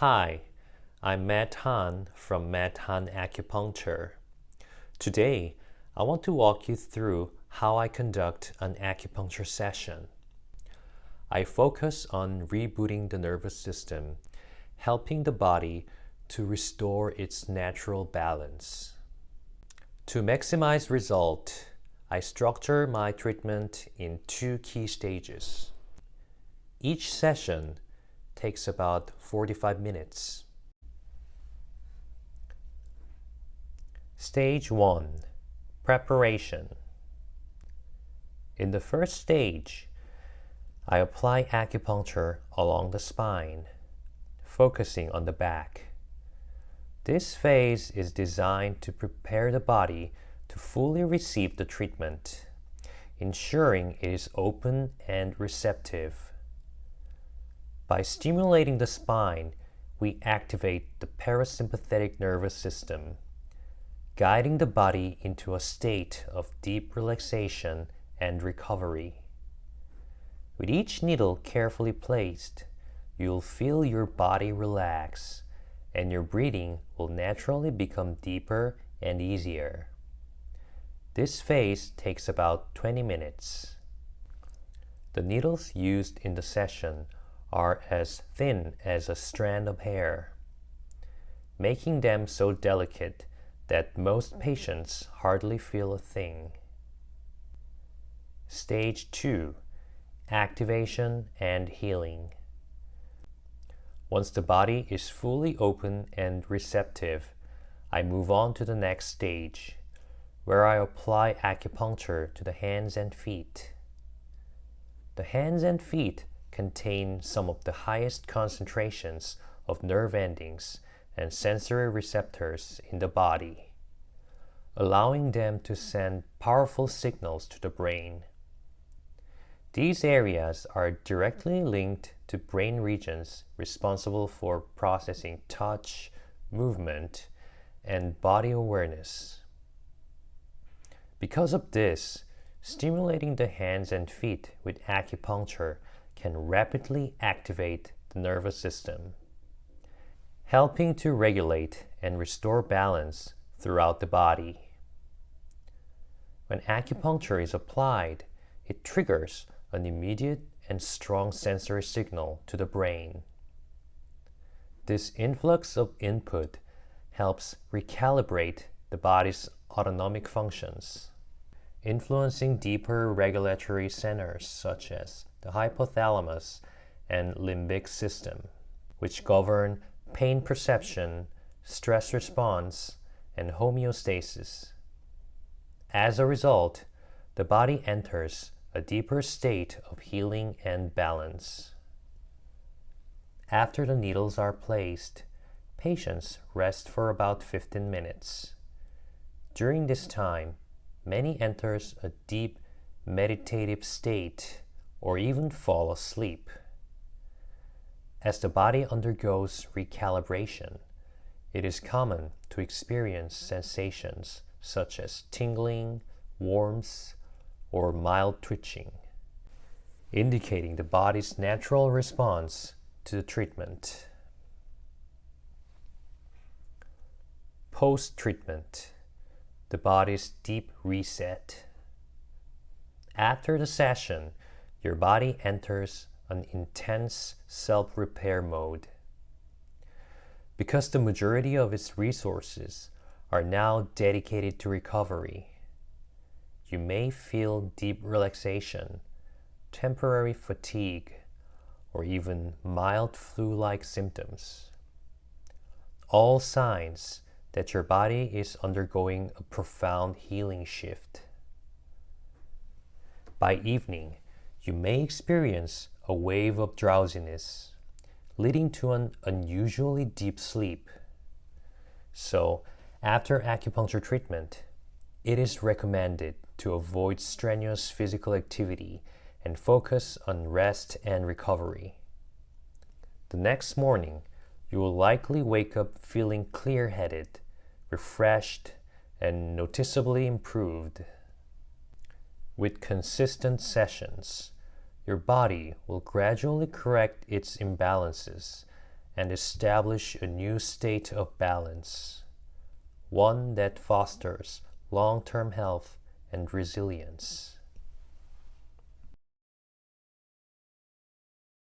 Hi, I'm Matt Han from Matt Han Acupuncture. Today, I want to walk you through how I conduct an acupuncture session. I focus on rebooting the nervous system, helping the body to restore its natural balance. To maximize result, I structure my treatment in 2 key stages. Each session takes about 45 minutes. Stage 1. Preparation. In the first stage, I apply acupuncture along the spine, focusing on the back. This phase is designed to prepare the body to fully receive the treatment, ensuring it is open and receptive. By stimulating the spine, we activate the parasympathetic nervous system, guiding the body into a state of deep relaxation and recovery. With each needle carefully placed, you'll feel your body relax, and your breathing will naturally become deeper and easier. This phase takes about 20 minutes. The needles used in the session are as thin as a strand of hair, making them so delicate that most patients hardly feel a thing. Stage 2. Activation and healing. Once the body is fully open and receptive, I move on to the next stage, where I apply acupuncture to the hands and feet. The hands and feet contain some of the highest concentrations of nerve endings and sensory receptors in the body, allowing them to send powerful signals to the brain. These areas are directly linked to brain regions responsible for processing touch, movement, and body awareness. Because of this, stimulating the hands and feet with acupuncture can rapidly activate the nervous system, helping to regulate and restore balance throughout the body. When acupuncture is applied, it triggers an immediate and strong sensory signal to the brain. This influx of input helps recalibrate the body's autonomic functions, influencing deeper regulatory centers such as the hypothalamus and limbic system, which govern pain perception, stress response, and homeostasis. As a result, the body enters a deeper state of healing and balance. After the needles are placed, patients rest for about 15 minutes. During this time, many enters a deep meditative state or even fall asleep. As the body undergoes recalibration, it is common to experience sensations such as tingling, warmth, or mild twitching, indicating the body's natural response to the treatment. Post-treatment, the body's deep reset. After the session, your body enters an intense self-repair mode. Because the majority of its resources are now dedicated to recovery, you may feel deep relaxation, temporary fatigue, or even mild flu-like symptoms. All signs that your body is undergoing a profound healing shift. By evening, you may experience a wave of drowsiness, leading to an unusually deep sleep. So, after acupuncture treatment, it is recommended to avoid strenuous physical activity and focus on rest and recovery. The next morning, you will likely wake up feeling clear-headed, refreshed, and noticeably improved. With consistent sessions, your body will gradually correct its imbalances and establish a new state of balance, one that fosters long-term health and resilience.